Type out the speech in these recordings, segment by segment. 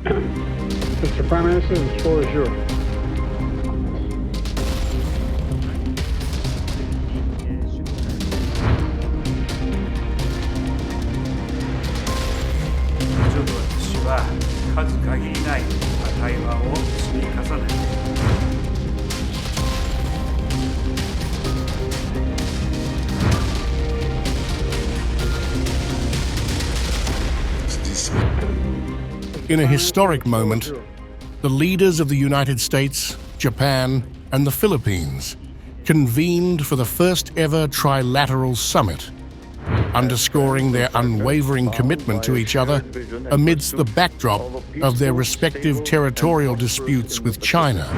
Mr. Prime Minister, the floor is yours. In a historic moment, the leaders of the United States, Japan, and the Philippines convened for the first ever trilateral summit, underscoring their unwavering commitment to each other amidst the backdrop of their respective territorial disputes with China.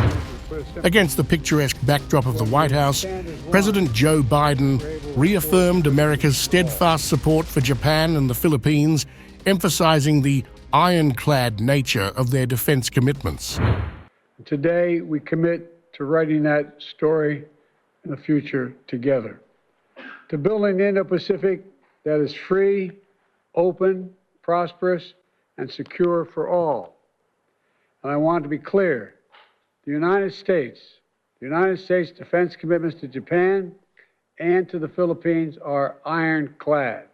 Against the picturesque backdrop of the White House, President Joe Biden reaffirmed America's steadfast support for Japan and the Philippines, emphasizing the ironclad nature of their defense commitments. Today, we commit to writing that story in the future together, to building the Indo-Pacific that is free, open, prosperous, and secure for all. And I want to be clear, the United States defense commitments to Japan and to the Philippines are ironclad.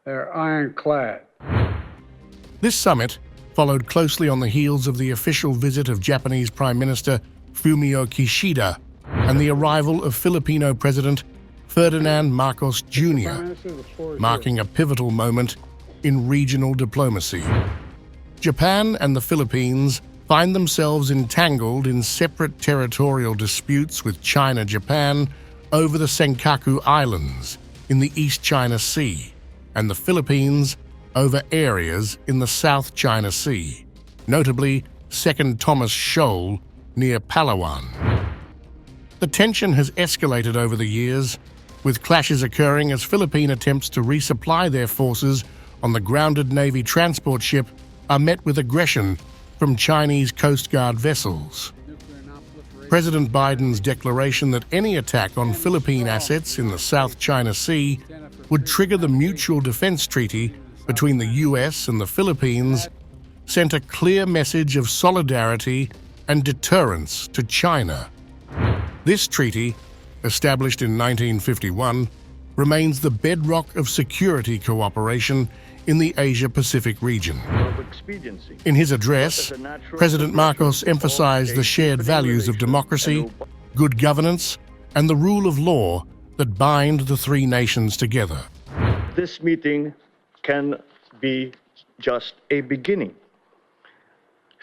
They're ironclad. This summit followed closely on the heels of the official visit of Japanese Prime Minister Fumio Kishida and the arrival of Filipino President Ferdinand Marcos Jr., marking a pivotal moment in regional diplomacy. Japan and the Philippines find themselves entangled in separate territorial disputes with China-Japan over the Senkaku Islands in the East China Sea, and the Philippines over areas in the South China Sea, notably Second Thomas Shoal near Palawan. The tension has escalated over the years, with clashes occurring as Philippine attempts to resupply their forces on the grounded Navy transport ship are met with aggression from Chinese Coast Guard vessels. President Biden's declaration that any attack on Philippine assets in the South China Sea would trigger the Mutual Defense Treaty between the U.S. and the Philippines sent a clear message of solidarity and deterrence to China. This treaty, established in 1951, remains the bedrock of security cooperation in the Asia-Pacific region. In his address, President Marcos emphasized the shared values of democracy, good governance, and the rule of law that bind the three nations together. This meeting can be just a beginning.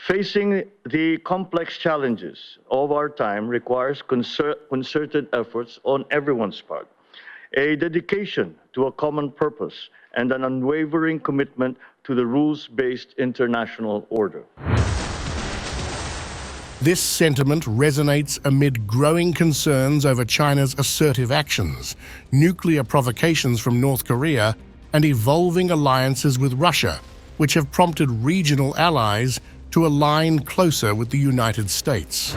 Facing the complex challenges of our time requires concerted efforts on everyone's part, a dedication to a common purpose, and an unwavering commitment to the rules-based international order. This sentiment resonates amid growing concerns over China's assertive actions, nuclear provocations from North Korea, and evolving alliances with Russia, which have prompted regional allies to align closer with the United States.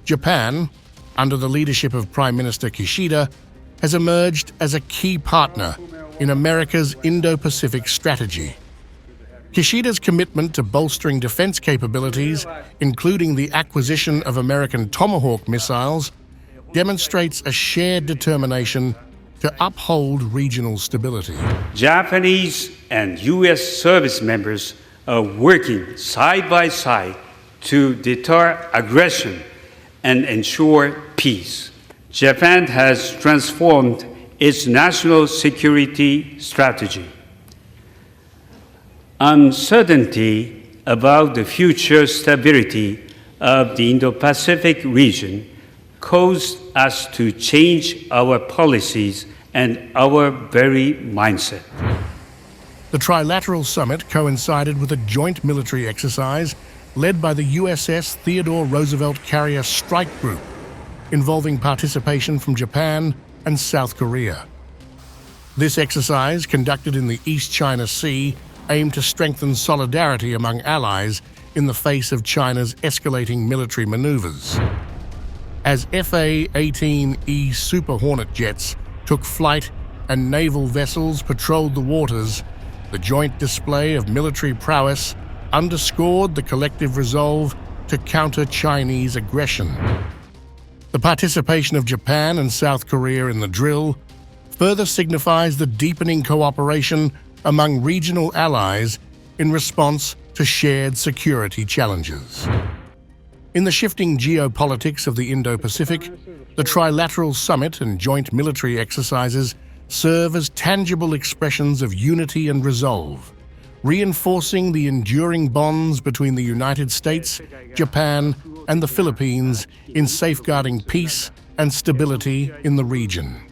Japan, under the leadership of Prime Minister Kishida, has emerged as a key partner in America's Indo-Pacific strategy. Kishida's commitment to bolstering defense capabilities, including the acquisition of American Tomahawk missiles, demonstrates a shared determination to uphold regional stability. Japanese and U.S. service members are working side by side to deter aggression and ensure peace. Japan has transformed its national security strategy. Uncertainty about the future stability of the Indo-Pacific region caused us to change our policies and our very mindset. The Trilateral Summit coincided with a joint military exercise led by the USS Theodore Roosevelt Carrier Strike Group, involving participation from Japan and South Korea. This exercise, conducted in the East China Sea, aimed to strengthen solidarity among allies in the face of China's escalating military maneuvers. As FA-18E Super Hornet jets took flight and naval vessels patrolled the waters, the joint display of military prowess underscored the collective resolve to counter Chinese aggression. The participation of Japan and South Korea in the drill further signifies the deepening cooperation among regional allies in response to shared security challenges. In the shifting geopolitics of the Indo-Pacific, the trilateral summit and joint military exercises serve as tangible expressions of unity and resolve, reinforcing the enduring bonds between the United States, Japan, and the Philippines in safeguarding peace and stability in the region.